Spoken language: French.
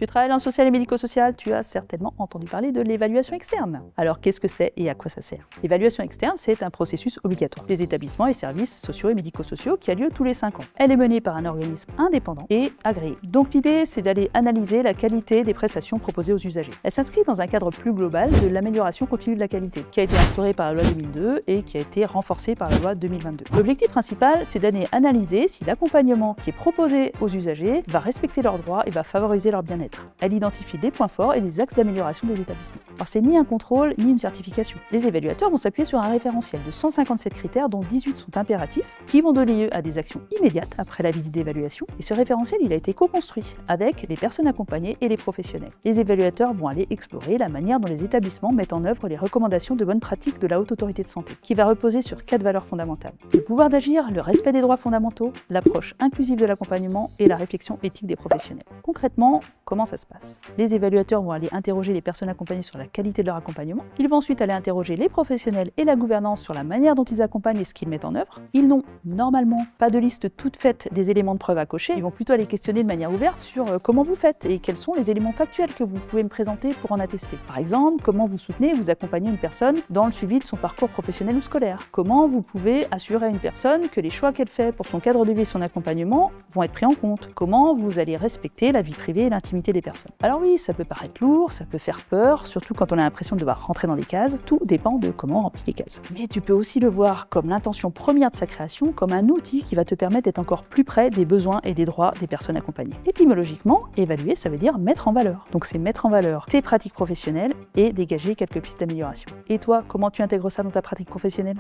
Tu travailles dans le social et médico-social, tu as certainement entendu parler de l'évaluation externe. Alors qu'est-ce que c'est et à quoi ça sert? L'évaluation externe, c'est un processus obligatoire des établissements et services sociaux et médico-sociaux qui a lieu tous les 5 ans. Elle est menée par un organisme indépendant et agréé. Donc l'idée, c'est d'aller analyser la qualité des prestations proposées aux usagers. Elle s'inscrit dans un cadre plus global de l'amélioration continue de la qualité, qui a été instaurée par la loi 2002 et qui a été renforcée par la loi 2022. L'objectif principal, c'est d'aller analyser si l'accompagnement qui est proposé aux usagers va respecter leurs droits et va favoriser leur bien-être. Elle identifie des points forts et des axes d'amélioration des établissements. Alors c'est ni un contrôle, ni une certification. Les évaluateurs vont s'appuyer sur un référentiel de 157 critères, dont 18 sont impératifs, qui vont donner lieu à des actions immédiates après la visite d'évaluation. Et ce référentiel, il a été co-construit avec les personnes accompagnées et les professionnels. Les évaluateurs vont aller explorer la manière dont les établissements mettent en œuvre les recommandations de bonnes pratiques de la Haute Autorité de Santé, qui va reposer sur 4 valeurs fondamentales. Le pouvoir d'agir, le respect des droits fondamentaux, l'approche inclusive de l'accompagnement et la réflexion éthique des professionnels. Concrètement, comment ça se passe? Les évaluateurs vont aller interroger les personnes accompagnées sur la qualité de leur accompagnement. Ils vont ensuite aller interroger les professionnels et la gouvernance sur la manière dont ils accompagnent et ce qu'ils mettent en œuvre. Ils n'ont normalement pas de liste toute faite des éléments de preuve à cocher. Ils vont plutôt aller questionner de manière ouverte sur comment vous faites et quels sont les éléments factuels que vous pouvez me présenter pour en attester. Par exemple, comment vous soutenez et vous accompagnez une personne dans le suivi de son parcours professionnel ou scolaire. Comment vous pouvez assurer à une personne que les choix qu'elle fait pour son cadre de vie et son accompagnement vont être pris en compte. Comment vous allez respecter la vie privée et l'intimité des personnes. Alors oui, ça peut paraître lourd, ça peut faire peur, surtout quand on a l'impression de devoir rentrer dans les cases. Tout dépend de comment on remplit les cases. Mais tu peux aussi le voir comme l'intention première de sa création, comme un outil qui va te permettre d'être encore plus près des besoins et des droits des personnes accompagnées. Étymologiquement, évaluer, ça veut dire mettre en valeur. Donc c'est mettre en valeur tes pratiques professionnelles et dégager quelques pistes d'amélioration. Et toi, comment tu intègres ça dans ta pratique professionnelle ?